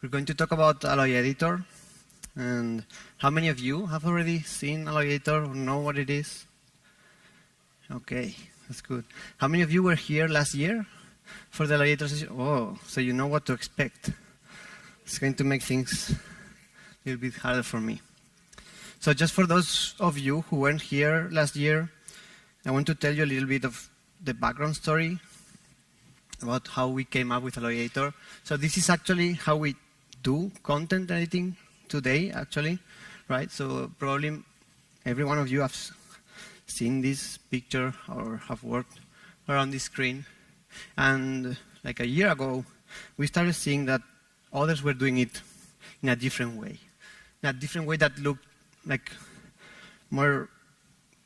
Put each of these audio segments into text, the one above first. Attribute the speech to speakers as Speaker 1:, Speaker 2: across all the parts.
Speaker 1: We're going to talk about AlloyEditor. And how many of you have already seen AlloyEditor or know what it is? Okay, that's good. How many of you were here last year for the AlloyEditor session? Oh, so you know what to expect. It's going to make things a little bit harder for me. So just for those of you who weren't here last year, I want to tell you a little bit of the background story about how we came up with AlloyEditor. So this is actually how we do content editing today, actually, right? So probably every one of you have seen this picture or have worked around this screen. And like a year ago, we started seeing that others were doing it in a different way. In a different way that looked like more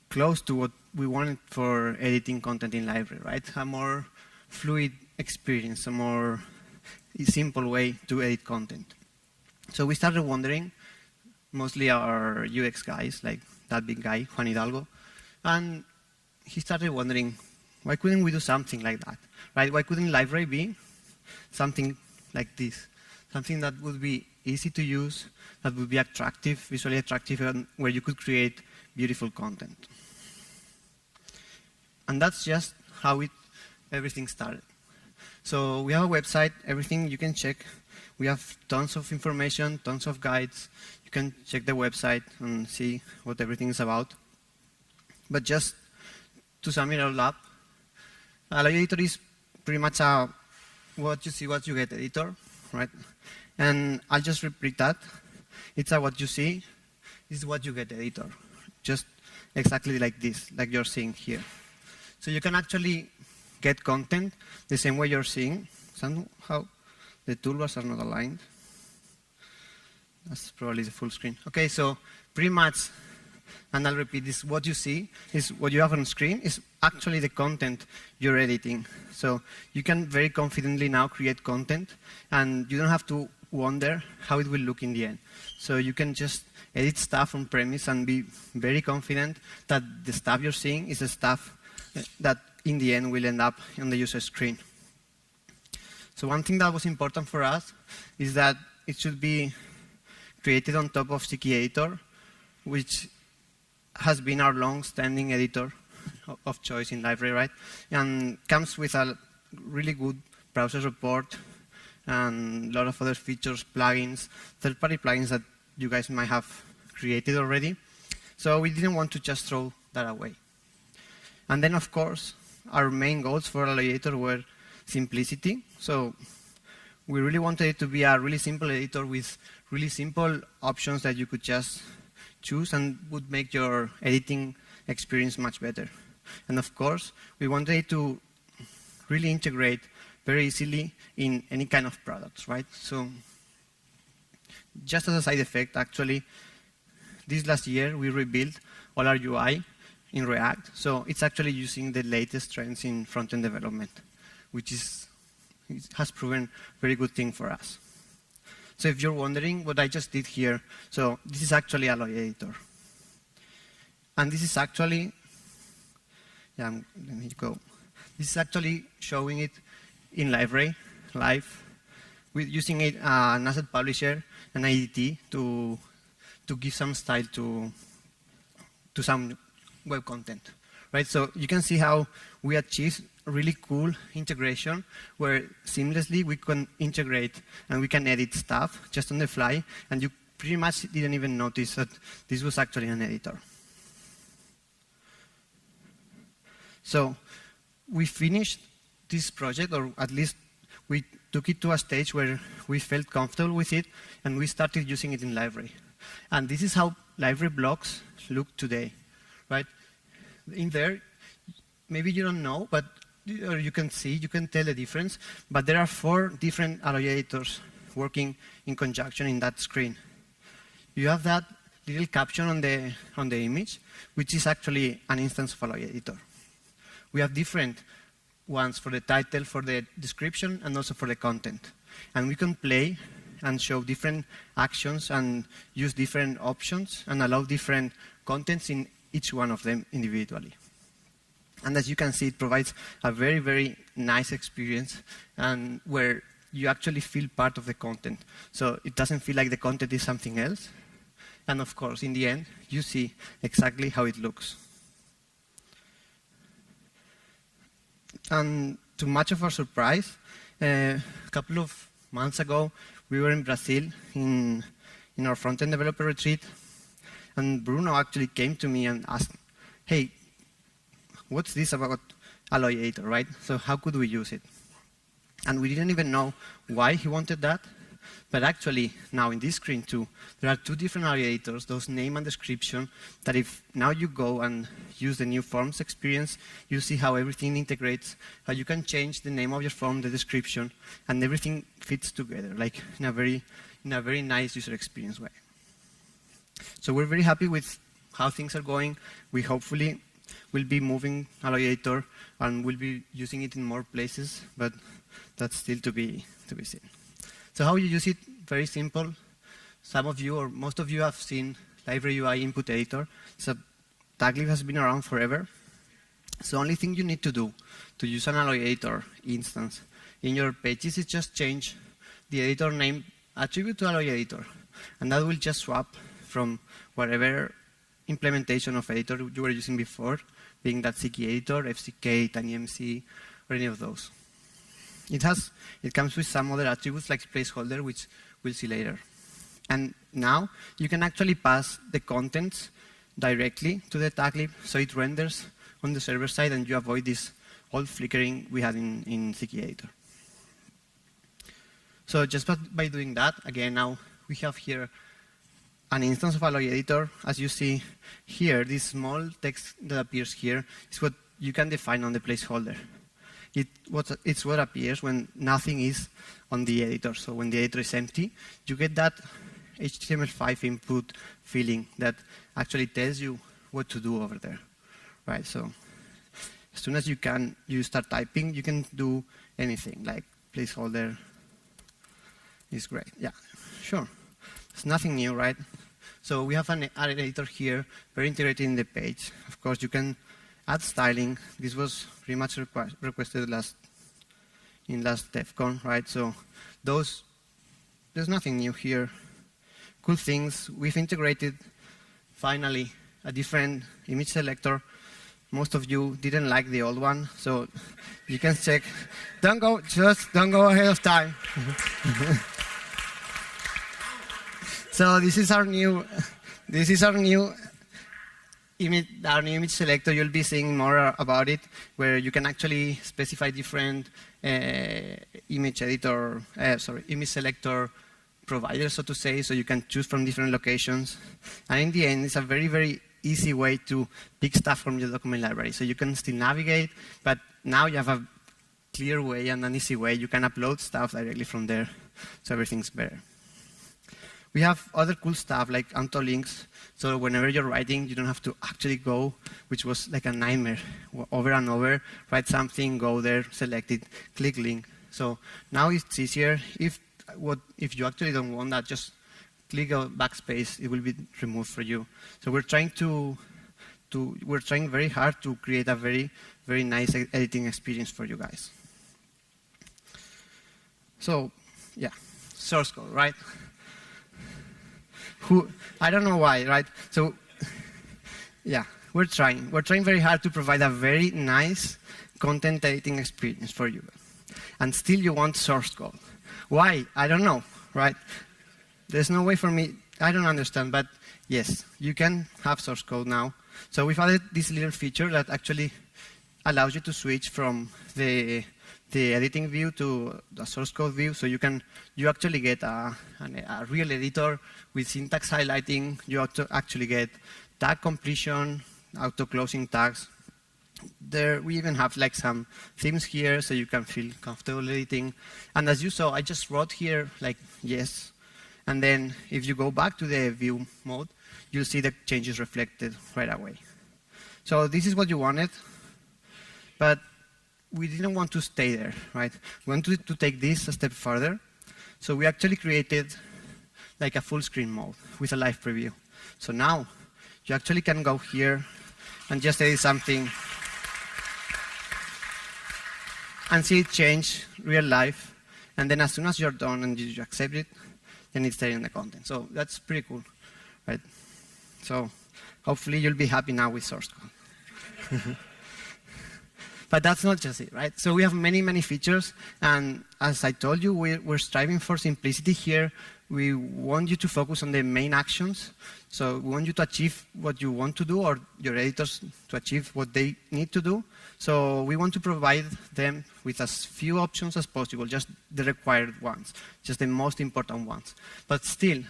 Speaker 1: close to what we wanted for editing content in Liferay, right? A more fluid experience, a more simple way to edit content. So we started wondering, mostly our UX guys, like that big guy, Juan Hidalgo, and he started wondering, why couldn't we do something like that, right? Why couldn't Liferay be something like this? Something that would be easy to use, that would be attractive, visually attractive, and where you could create beautiful content. And that's just how everything started. So we have a website, everything you can check. We have tons of information, tons of guides. You can check the website and see what everything is about. But just to sum it all up, AlloyEditor is pretty much a what you see, what you get editor, right? And I'll just repeat that. It's a what you see is what you get editor. Just exactly like this, like you're seeing here. So you can actually get content the same way you're seeing. Somehow the toolbars are not aligned. That's probably the full screen. Okay, so pretty much, and I'll repeat this, what you see is what you have on screen is actually the content you're editing. So you can very confidently now create content, and you don't have to wonder how it will look in the end. So you can just edit stuff on premise and be very confident that the stuff you're seeing is the stuff that in the end will end up on the user screen. So one thing that was important for us is that it should be created on top of CKEditor, which has been our long-standing editor of choice in Liferay, right? And comes with a really good browser support and a lot of other features, plugins, third-party plugins that you guys might have created already. So we didn't want to just throw that away. And then, of course, our main goals for AlloyEditor were simplicity. So we really wanted it to be a really simple editor with really simple options that you could just choose and would make your editing experience much better. And of course, we wanted it to really integrate very easily in any kind of products, right? So just as a side effect, actually, this last year we rebuilt all our UI in React. So it's actually using the latest trends in front-end development, which has proven a very good thing for us. So if you're wondering what I just did here, so this is actually AlloyEditor. And this is actually, let me go. This is actually showing it in Liferay, live, with using it an asset publisher and IDT to give some style to some web content, right? So you can see how we achieved really cool integration where seamlessly we can integrate and we can edit stuff just on the fly, and you pretty much didn't even notice that this was actually an editor. So we finished this project, or at least we took it to a stage where we felt comfortable with it, and we started using it in Liferay. And this is how Liferay blocks look today, right? In there, maybe you don't know, but or you can see, you can tell the difference, but there are 4 different AlloyEditors working in conjunction in that screen. You have that little caption on the image, which is actually an instance of AlloyEditor. We have different ones for the title, for the description, and also for the content. And we can play and show different actions and use different options and allow different contents in each one of them individually. And as you can see, it provides a very, very nice experience, and where you actually feel part of the content. So it doesn't feel like the content is something else. And of course, in the end, you see exactly how it looks. And to much of our surprise, a couple of months ago, we were in Brazil in our front-end developer retreat, and Bruno actually came to me and asked, hey, what's this about AlloyEditor, right? So how could we use it? And we didn't even know why he wanted that, but actually now in this screen too, there are two different AlloyEditors, those name and description, that if now you go and use the new forms experience, you see how everything integrates, how you can change the name of your form, the description, and everything fits together, like in a very nice user experience way. So we're very happy with how things are going. We hopefully will be moving AlloyEditor and we'll be using it in more places, but that's still to be seen. So how you use it? Very simple. Some of you or most of you have seen Liferay UI input editor. So TagLib has been around forever. So the only thing you need to do to use an AlloyEditor instance in your pages is just change the editor name attribute to AlloyEditor, and that will just swap from whatever implementation of editor you were using before, being that CKEditor, FCK, TinyMC, or any of those. It comes with some other attributes like placeholder, which we'll see later. And now you can actually pass the contents directly to the TagLib, so it renders on the server side, and you avoid this old flickering we had in CKEditor. So just by doing that, again, now we have here an instance of AlloyEditor. As you see here, this small text that appears here is what you can define on the placeholder. It's what appears when nothing is on the editor. So when the editor is empty, you get that HTML5 input feeling that actually tells you what to do over there, right? So as soon as you start typing, you can do anything, like placeholder is great. Yeah, sure. It's nothing new, right? So we have an editor here, very integrated in the page. Of course, you can add styling. This was pretty much requested in last DEVCON, right? So there's nothing new here. Cool things. We've integrated, finally, a different image selector. Most of you didn't like the old one, so you can check. Don't go ahead of time. So this is our new image selector. You'll be seeing more about it, where you can actually specify different image selector providers, so to say, so you can choose from different locations. And in the end, it's a very, very easy way to pick stuff from your document library. So you can still navigate, but now you have a clear way and an easy way. You can upload stuff directly from there, so everything's better. We have other cool stuff like auto links. So whenever you're writing, you don't have to actually go, which was like a nightmare, over and over. Write something, go there, select it, click link. So now it's easier. If you actually don't want that, just click a backspace. It will be removed for you. So we're trying very hard to create a very, very nice editing experience for you guys. So yeah, source code, right? I don't know why, right? So, yeah, we're trying very hard to provide a very nice content editing experience for you. And still you want source code. Why? I don't know, right? There's no way for me, I don't understand, but yes, you can have source code now. So we've added this little feature that actually allows you to switch from the editing view to the source code view, so you actually get a real editor with syntax highlighting. You actually get tag completion, auto closing tags. There we even have like some themes here, so you can feel comfortable editing. And as you saw, I just wrote here like yes, and then if you go back to the view mode, you'll see the changes reflected right away. So this is what you wanted, but we didn't want to stay there, right? We wanted to take this a step further. So we actually created like a full screen mode with a live preview. So now you actually can go here and just edit something and see it change real life And then as soon as you're done and you accept it, then it's there in the content. So that's pretty cool, right? So hopefully you'll be happy now with source code. But that's not just it, right? So we have many, many features. And as I told you, we're striving for simplicity here. We want you to focus on the main actions. So we want you to achieve what you want to do, or your editors to achieve what they need to do. So we want to provide them with as few options as possible, just the required ones, just the most important ones. But still,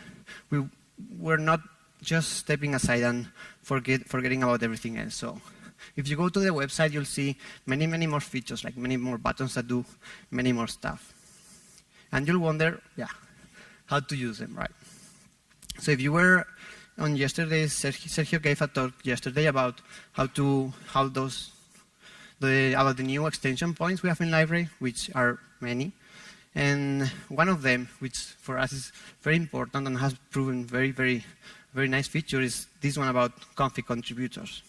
Speaker 1: we're not just stepping aside and forgetting about everything else. So if you go to the website, you'll see many, many more features, like many more buttons that do many more stuff. And you'll wonder, how to use them, right? So if you were on yesterday's, Sergio gave a talk yesterday about about the new extension points we have in Liferay, which are many. And one of them, which for us is very important and has proven very, very, very nice feature, is this one about config contributors.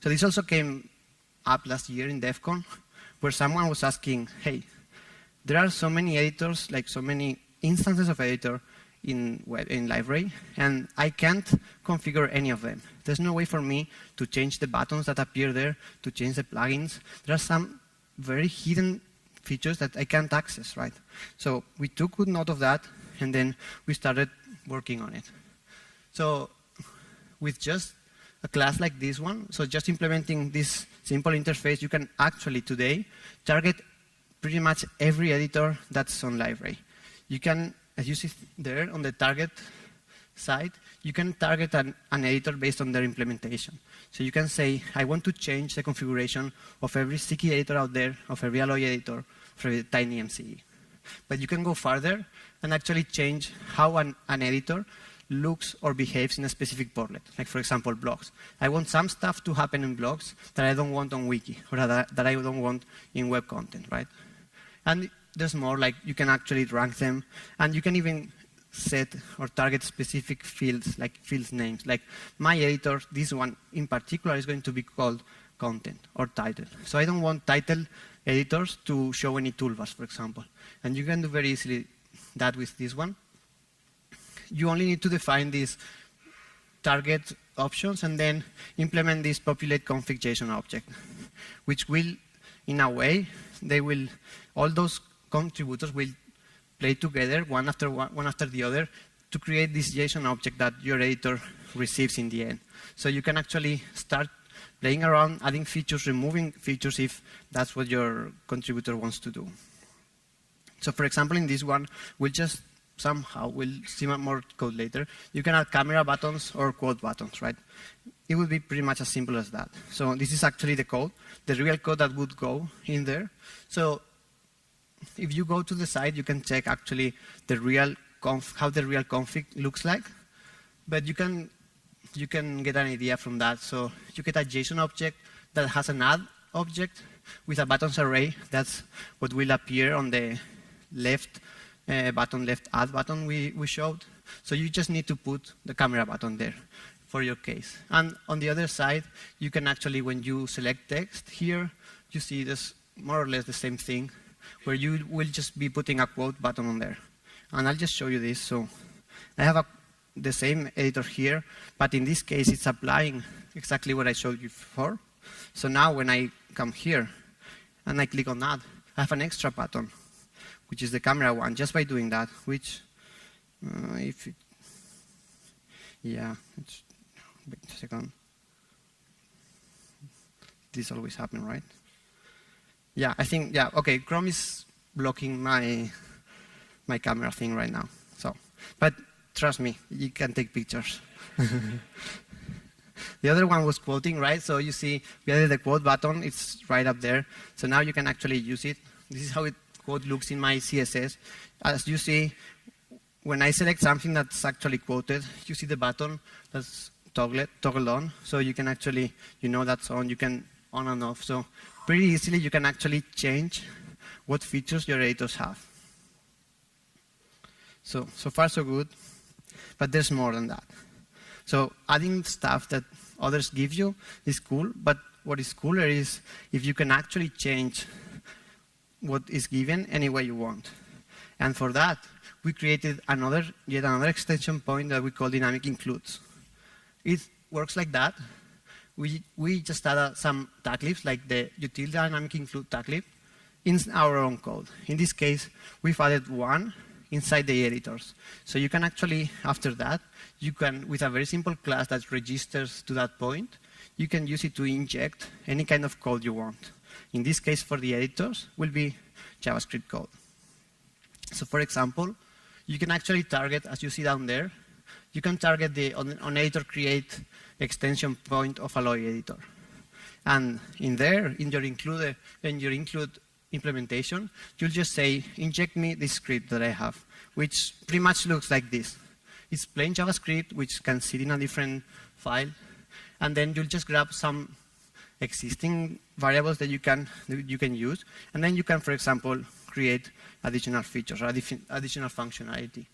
Speaker 1: So this also came up last year in DEVCON, where someone was asking, hey, there are so many editors, like so many instances of editor in Liferay, and I can't configure any of them. There's no way for me to change the buttons that appear there, to change the plugins. There are some very hidden features that I can't access, right? So we took good note of that, and then we started working on it. So with just a class like this one, so just implementing this simple interface, you can actually today target pretty much every editor that's on Liferay. You can, as you see there on the target side, you can target an editor based on their implementation. So you can say, I want to change the configuration of every CKEditor out there, of every AlloyEditor, for every tiny MCE. But you can go further and actually change how an editor looks or behaves in a specific portlet. Like, for example, blogs. I want some stuff to happen in blogs that I don't want on Wiki, or that I don't want in web content, right? And there's more, like you can actually rank them, and you can even set or target specific fields, like field names. Like my editor, this one in particular, is going to be called content or title. So I don't want title editors to show any toolbars, for example. And you can do very easily that with this one. You only need to define these target options and then implement this populate config JSON object, which will, in a way, all those contributors will play together one after the other to create this JSON object that your editor receives in the end. So you can actually start playing around, adding features, removing features if that's what your contributor wants to do. So for example, in this one, we'll see more code later. You can add camera buttons or quote buttons, right? It would be pretty much as simple as that. So this is actually the code, the real code that would go in there. So if you go to the site, you can check actually how the real config looks like. But you can get an idea from that. So you get a JSON object that has an add object with a buttons array. That's what will appear on the left add button we showed. So you just need to put the camera button there for your case. And on the other side, you can actually, when you select text here, you see this more or less the same thing, where you will just be putting a quote button on there. And I'll just show you this. So I have the same editor here, but in this case, it's applying exactly what I showed you before. So now when I come here and I click on that, I have an extra button, which is the camera one, just by doing that, which, wait a second. This always happens, right? Yeah, I think, okay, Chrome is blocking my camera thing right now. So, but trust me, you can take pictures. The other one was quoting, right? So you see, we added the quote button, it's right up there. So now you can actually use it. This is how quote looks in my CSS. As you see, when I select something that's actually quoted, you see the button that's toggled on. So you can actually, that's on, you can on and off. So pretty easily, you can actually change what features your editors have. So far so good, but there's more than that. So adding stuff that others give you is cool, but what is cooler is if you can actually change what is given any way you want. And for that, we created yet another extension point that we call dynamic includes. It works like that. We just added some taglifts, like the util dynamic include taglif, in our own code. In this case, we've added one inside the editors. So you can actually, after that, you can, with a very simple class that registers to that point, you can use it to inject any kind of code you want. In this case, for the editors, will be JavaScript code. So for example, you can actually target, as you see down there, you can target the on editor create extension point of AlloyEditor. And in there, in your include implementation, you'll just say, inject me this script that I have, which pretty much looks like this. It's plain JavaScript, which can sit in a different file. And then you'll just grab some existing variables that you can use. And then you can, for example, create additional features or additional functionality.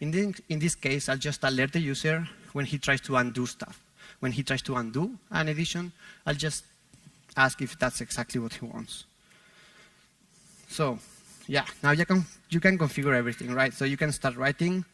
Speaker 1: In this case, I'll just alert the user when he tries to undo stuff. When he tries to undo an edition, I'll just ask if that's exactly what he wants. So, yeah, now you can configure everything, right? So you can start writing.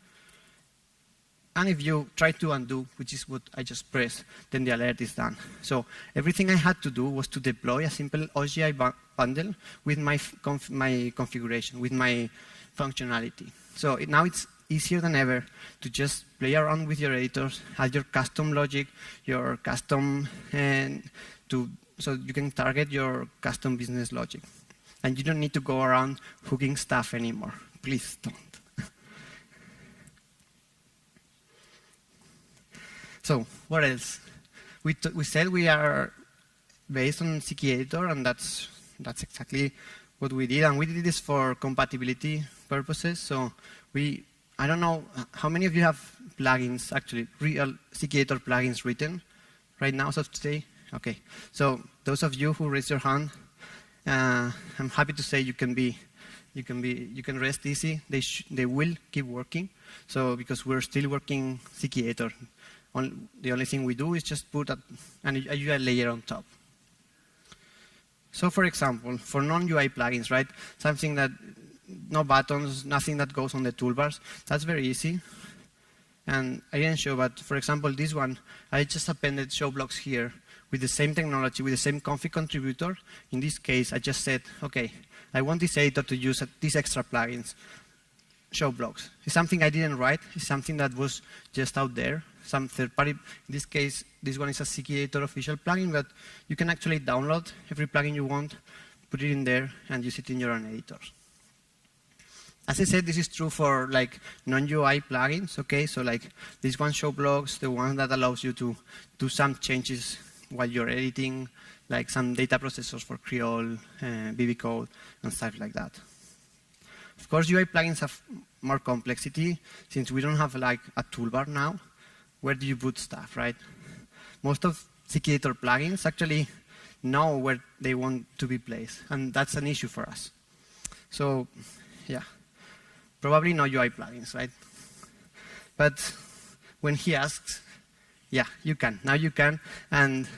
Speaker 1: And if you try to undo, which is what I just pressed, then the alert is done. So everything I had to do was to deploy a simple OGI bundle with my configuration, with my functionality. So now it's easier than ever to just play around with your editors, add your custom logic, your custom, so you can target your custom business logic. And you don't need to go around hooking stuff anymore. Please don't. So what else? We said we are based on CKEditor, and that's exactly what we did. And we did this for compatibility purposes. So I don't know how many of you have plugins, actually real CKEditor plugins written right now, so today. Okay. So those of you who raise your hand, I'm happy to say you can rest easy. They will keep working. So because we're still working CKEditor. The only thing we do is just put a UI layer on top. So for example, for non-UI plugins, right? Something that, no buttons, nothing that goes on the toolbars, that's very easy. And I didn't show, but for example, this one, I just appended show blocks here with the same technology, with the same config contributor. In this case, I just said, okay, I want this editor to use these extra plugins, show blocks. It's something I didn't write. It's something that was just out there. Some third party, in this case, this one is a CKEditor official plugin, but you can actually download every plugin you want, put it in there, and use it in your own editors. As I said, this is true for like non-UI plugins, okay? So like this one show blocks, the one that allows you to do some changes while you're editing, like some data processors for Creole, BB code, and stuff like that. Of course, UI plugins have more complexity since we don't have like a toolbar now. Where do you put stuff, right? Most of CKEditor plugins actually know where they want to be placed, and that's an issue for us. So, yeah, probably no UI plugins, right? But when he asks, yeah, you can. Now you can, and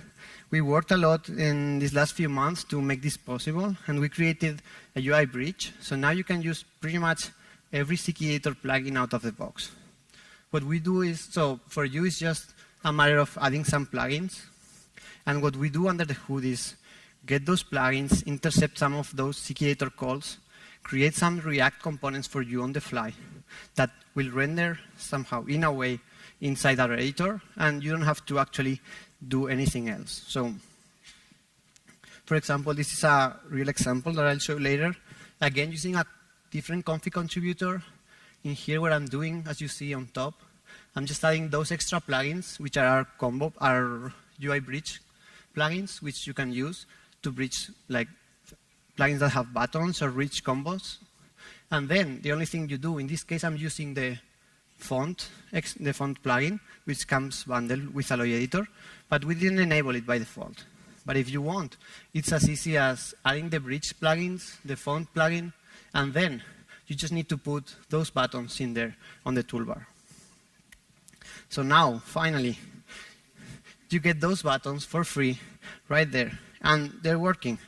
Speaker 1: we worked a lot in these last few months to make this possible, and we created a UI bridge. So now you can use pretty much every CKEditor plugin out of the box. What we do is, so for you, it's just a matter of adding some plugins. And what we do under the hood is get those plugins, intercept some of those CKEditor calls, create some React components for you on the fly that will render somehow, in a way, inside our editor, and you don't have to actually do anything else. So, for example, this is a real example that I'll show later. Again, using a different config contributor. In here, what I'm doing, as you see on top, I'm just adding those extra plugins, which are our UI bridge plugins, which you can use to bridge like plugins that have buttons or rich combos. And then the only thing you do, in this case, I'm using the font plugin, which comes bundled with AlloyEditor, but we didn't enable it by default. But if you want, it's as easy as adding the bridge plugins, the font plugin, and then you just need to put those buttons in there on the toolbar. So now, finally, you get those buttons for free right there. And they're working.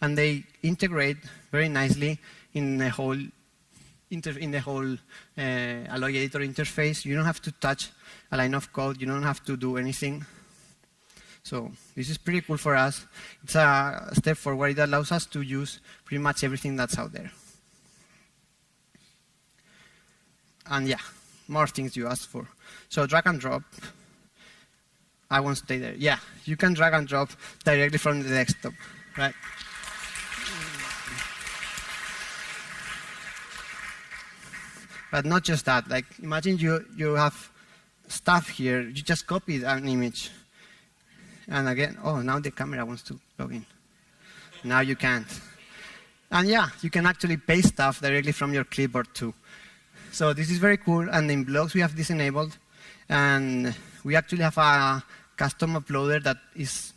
Speaker 1: And they integrate very nicely in in the whole AlloyEditor interface. You don't have to touch a line of code. You don't have to do anything. So this is pretty cool for us. It's a step forward. It allows us to use pretty much everything that's out there. And yeah, more things you asked for. So drag and drop. I won't stay there. Yeah, you can drag and drop directly from the desktop, right? But not just that. Like, imagine you have stuff here. You just copied an image. And again, oh, now the camera wants to log in. Now you can't. And yeah, you can actually paste stuff directly from your clipboard too. So this is very cool. And in blogs, we have this enabled. And we actually have a custom uploader that is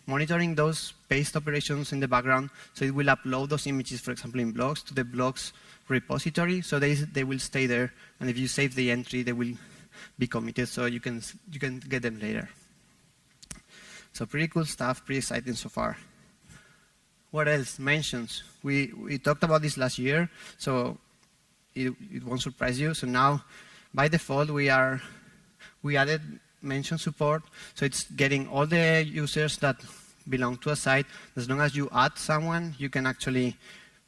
Speaker 1: monitoring those paste operations in the background. So it will upload those images, for example, in blogs to the blogs repository. So they will stay there. And if you save the entry, they will be committed. So you can get them later. So pretty cool stuff, pretty exciting so far. What else? Mentions. We talked about this last year, so it won't surprise you. So now, by default, we added mention support. So it's getting all the users that belong to a site. As long as you add someone, you can actually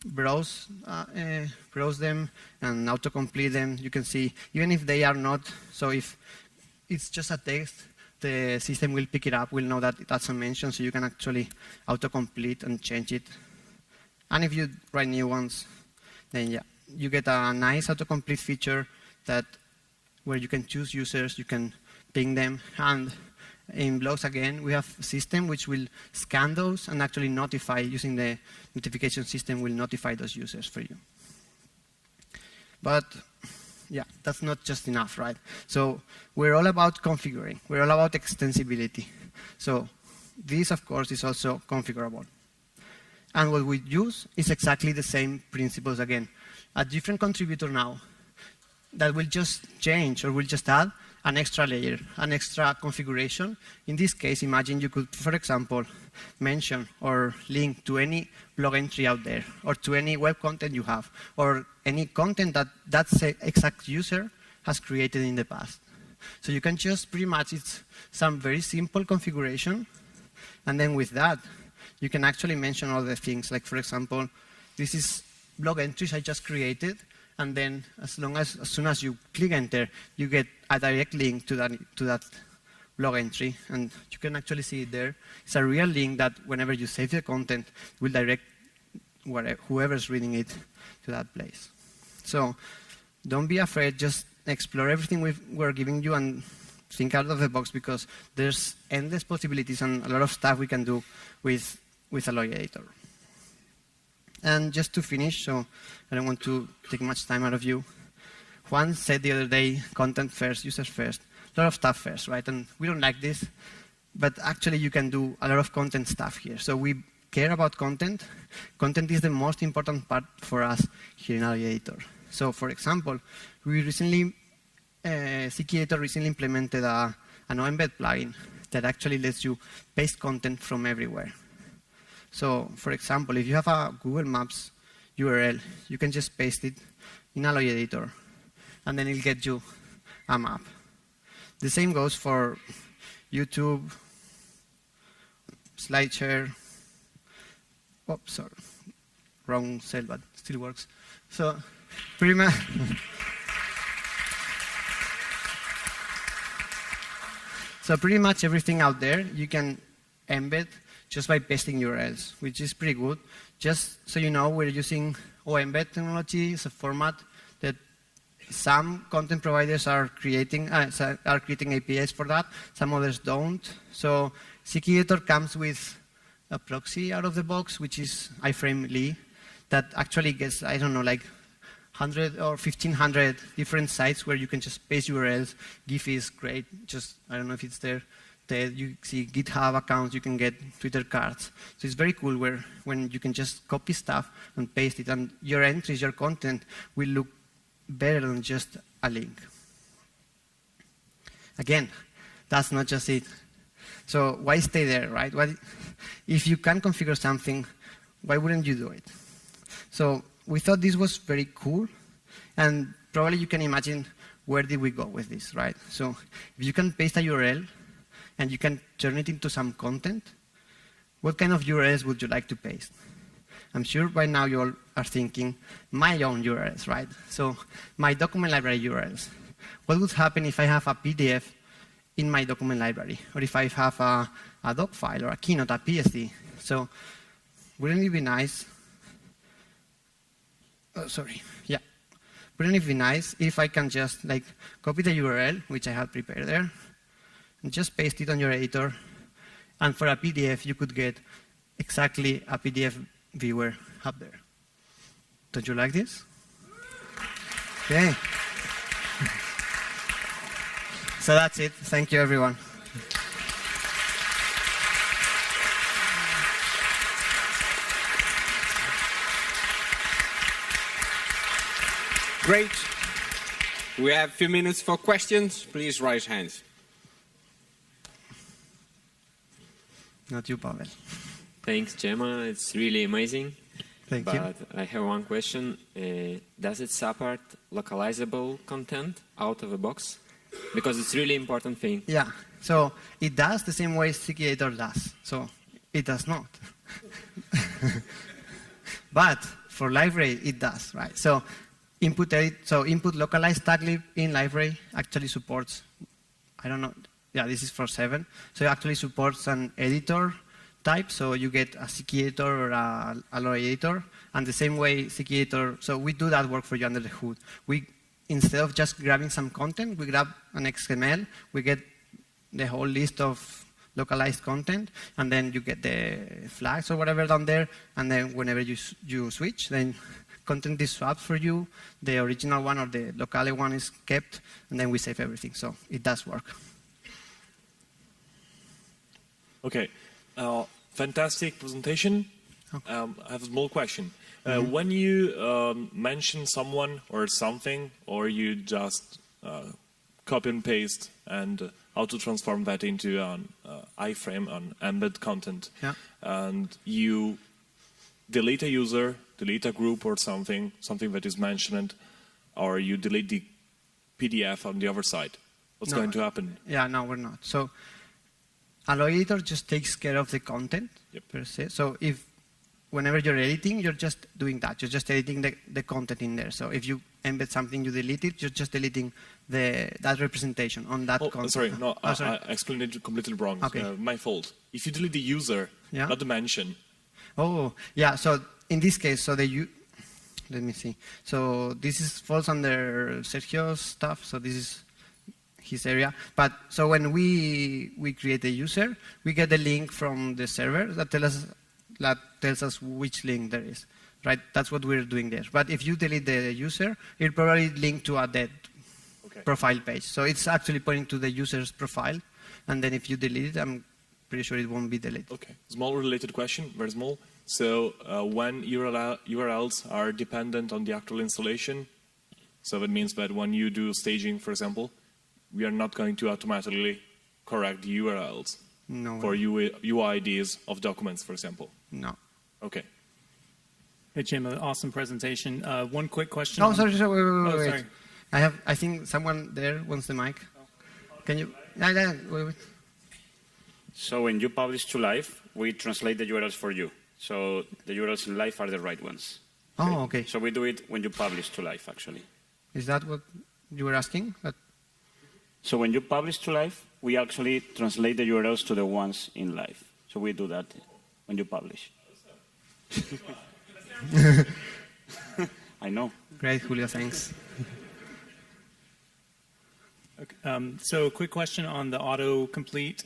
Speaker 1: browse them and autocomplete them. You can see, even if they are not, so if it's just a text, the system will pick it up, will know that that's a mention, so you can actually autocomplete and change it. And if you write new ones, then yeah, you get a nice autocomplete feature where you can choose users, you can ping them. And in blogs, again, we have a system which will scan those and actually notify, using the notification system, will notify those users for you. But yeah, that's not just enough, right? So we're all about configuring. We're all about extensibility. So this, of course, is also configurable. And what we use is exactly the same principles again. A different contributor now that will just change or will just add an extra layer, an extra configuration. In this case, imagine you could, for example, mention or link to any blog entry out there, or to any web content you have, or any content that exact user has created in the past. So you can just pretty much, it's some very simple configuration, and then with that, you can actually mention all the things. Like, for example, this is blog entries I just created, and then as soon as you click enter, you get a direct link to that blog entry, and you can actually see it there. It's a real link that whenever you save the content, will direct whoever's reading it to that place. So don't be afraid, just explore everything we're giving you and think out of the box, because there's endless possibilities and a lot of stuff we can do with AlloyEditor. And just to finish, so I don't want to take much time out of you, Juan said the other day, content first, users first, a lot of stuff first, right? And we don't like this, but actually you can do a lot of content stuff here. So we care about content. Content is the most important part for us here in AlloyEditor. So for example, we recently, CKEditor recently implemented an Embed plugin that actually lets you paste content from everywhere. So for example, if you have a Google Maps URL, you can just paste it in AlloyEditor, and then it'll get you a map. The same goes for YouTube, SlideShare. Oh, sorry, wrong cell, but still works. So pretty much, everything out there you can embed just by pasting URLs, which is pretty good. Just so you know, we're using Embed technology as a format that some content providers are creating APIs for that. Some others don't. So CKEditor comes with a proxy out of the box, which is iframe.ly, that actually gets, I don't know, like 100 or 1,500 different sites where you can just paste URLs. GIF is great. Just, I don't know if it's there. You see GitHub accounts, you can get Twitter cards. So it's very cool when you can just copy stuff and paste it, and your entries, your content will look better than just a link. Again, that's not just it. So why stay there, right? If you can configure something, why wouldn't you do it? So we thought this was very cool, And probably you can imagine where did we go with this, right? So if you can paste a URL and you can turn it into some content, what kind of URLs would you like to paste? I'm sure by now you all are thinking, my own URLs, right? So my document library URLs. What would happen if I have a PDF in my document library? Or if I have a doc file or a keynote, a PSD? So wouldn't it be nice? Oh, sorry. Yeah. Wouldn't it be nice if I can just like copy the URL, which I have prepared there, and just paste it on your editor. And for a PDF, you could get exactly a PDF viewer up there. Don't you like this? Okay. So that's it. Thank you, everyone.
Speaker 2: Great. We have a few minutes for questions. Please raise hands.
Speaker 1: Not you, Pavel.
Speaker 3: Thanks, Chema. It's really amazing.
Speaker 1: Thank you.
Speaker 3: But I have one question. Does it support localizable content out of the box? Because it's a really important thing.
Speaker 1: Yeah. So it does the same way CKEditor does. So it does not. But for Liferay, it does, right? So input localized taglib in Liferay actually supports, I don't know, yeah, this is for 7. So it actually supports an editor type. So you get a CKEditor or a AlloyEditor. And the same way CKEditor, so we do that work for you under the hood. Instead of just grabbing some content, we grab an XML, we get the whole list of localized content, and then you get the flags or whatever down there, and then whenever you switch, then content is swapped for you, the original one or the locale one is kept, and then we save everything. So it does work.
Speaker 4: Okay. Fantastic presentation.
Speaker 1: Okay.
Speaker 4: I have a small question. When you mention someone or something, or you just copy and paste and how to transform that into an iframe, an embed content,
Speaker 1: yeah.
Speaker 4: And you delete a user, delete a group or something that is mentioned, or you delete the PDF on the other side, what's going to happen?
Speaker 1: Yeah, no, we're not. So AlloyEditor just takes care of the content,
Speaker 4: Yep.
Speaker 1: per se. So whenever you're editing, you're just doing that. You're just editing the content in there. So if you embed something, you delete it, you're just deleting that representation on that content.
Speaker 4: Sorry, no,
Speaker 1: sorry.
Speaker 4: I explained it completely wrong.
Speaker 1: Okay.
Speaker 4: My fault. If you delete the user,
Speaker 1: Yeah.
Speaker 4: not the mention.
Speaker 1: Oh, yeah. So in this case, let me see. So this falls under Sergio's stuff. So this is his area. But so when we create a user, we get the link from the server that tells us which link there is, right? That's what we're doing there. But if you delete the user, it'll probably link to a dead profile page. So it's actually pointing to the user's profile. And then if you delete it, I'm pretty sure it won't be deleted.
Speaker 4: Okay. Small related question, very small. So when URLs are dependent on the actual installation, so that means that when you do staging, for example, we are not going to automatically correct the URLs for UIDs of documents, for example.
Speaker 1: No.
Speaker 4: Okay.
Speaker 5: Hey, Chema, awesome presentation. One quick question.
Speaker 1: Oh, sorry, wait.
Speaker 5: Sorry.
Speaker 1: I think someone there wants the mic. Can you? Wait.
Speaker 6: So when you publish to live, we translate the URLs for you. So the URLs in live are the right ones.
Speaker 1: Oh, okay.
Speaker 6: So we do it when you publish to live, actually.
Speaker 1: Is that what you were asking?
Speaker 6: So when you publish to live, we actually translate the URLs to the ones in live. So we do that when you publish. I know.
Speaker 1: Great, Julio, thanks.
Speaker 5: Okay, so a quick question on the autocomplete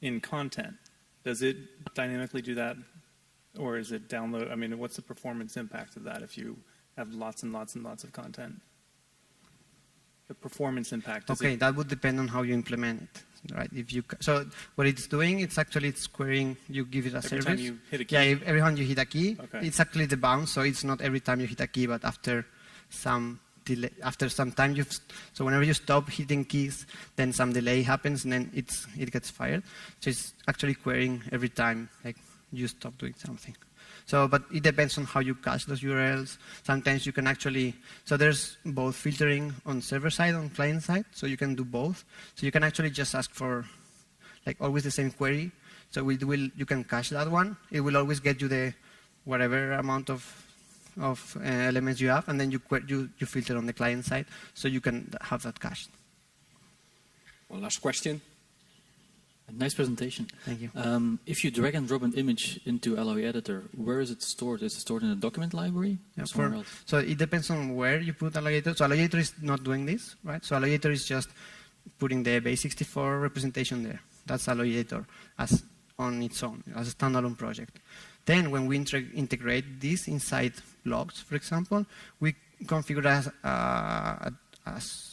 Speaker 5: in content. Does it dynamically do that, or is it download? I mean, what's the performance impact of that if you have lots and lots and lots of content? The performance impact.
Speaker 1: Okay, that would depend on how you implement it, right? So what it's doing, it's querying. You give it a service.
Speaker 5: Every time you hit a key.
Speaker 1: Yeah, every time you hit a key,
Speaker 5: okay.
Speaker 1: It's actually the bounce. So it's not every time you hit a key, but after some delay, after some time, so whenever you stop hitting keys, then some delay happens, and then it gets fired. So it's actually querying every time like you stop doing something. So, but it depends on how you cache those URLs. Sometimes you can actually, so there's both filtering on server side, on client side, so you can do both. So you can actually just ask for like always the same query. So you can cache that one. It will always get you the whatever amount of elements you have, and then you filter on the client side, so you can have that cached.
Speaker 2: One last question.
Speaker 7: Nice presentation.
Speaker 1: Thank you.
Speaker 7: If you drag and drop an image into AlloyEditor, where is it stored? Is it stored in a document library or somewhere else?
Speaker 1: So it depends on where you put AlloyEditor. So AlloyEditor is not doing this, right? So AlloyEditor is just putting the base64 representation there. That's AlloyEditor as on its own, as a standalone project. Then when we integrate this inside blocks, for example, we configure as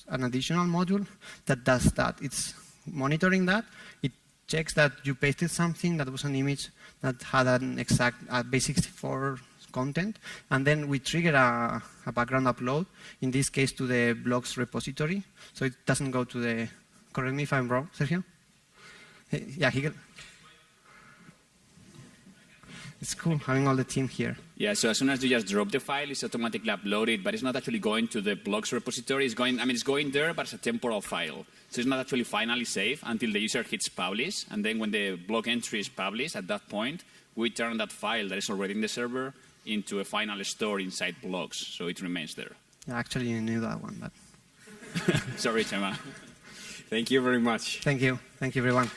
Speaker 1: an additional module that does that. It's monitoring that. It checks that you pasted something that was an image that had an exact base64 content, and then we trigger a background upload, in this case to the blocks repository, so it doesn't go to the, correct me if I'm wrong, Sergio? Yeah, it's cool having all the team here.
Speaker 8: Yeah, so as soon as you just drop the file, it's automatically uploaded, but it's not actually going to the blocks repository. It's going there, but it's a temporal file. So it's not actually finally saved until the user hits publish, and then when the block entry is published, at that point, we turn that file that is already in the server into a final store inside blocks, so it remains there.
Speaker 1: Yeah, actually, you knew that one, but...
Speaker 8: Sorry, Chema.
Speaker 2: Thank you very much.
Speaker 1: Thank you. Thank you, everyone.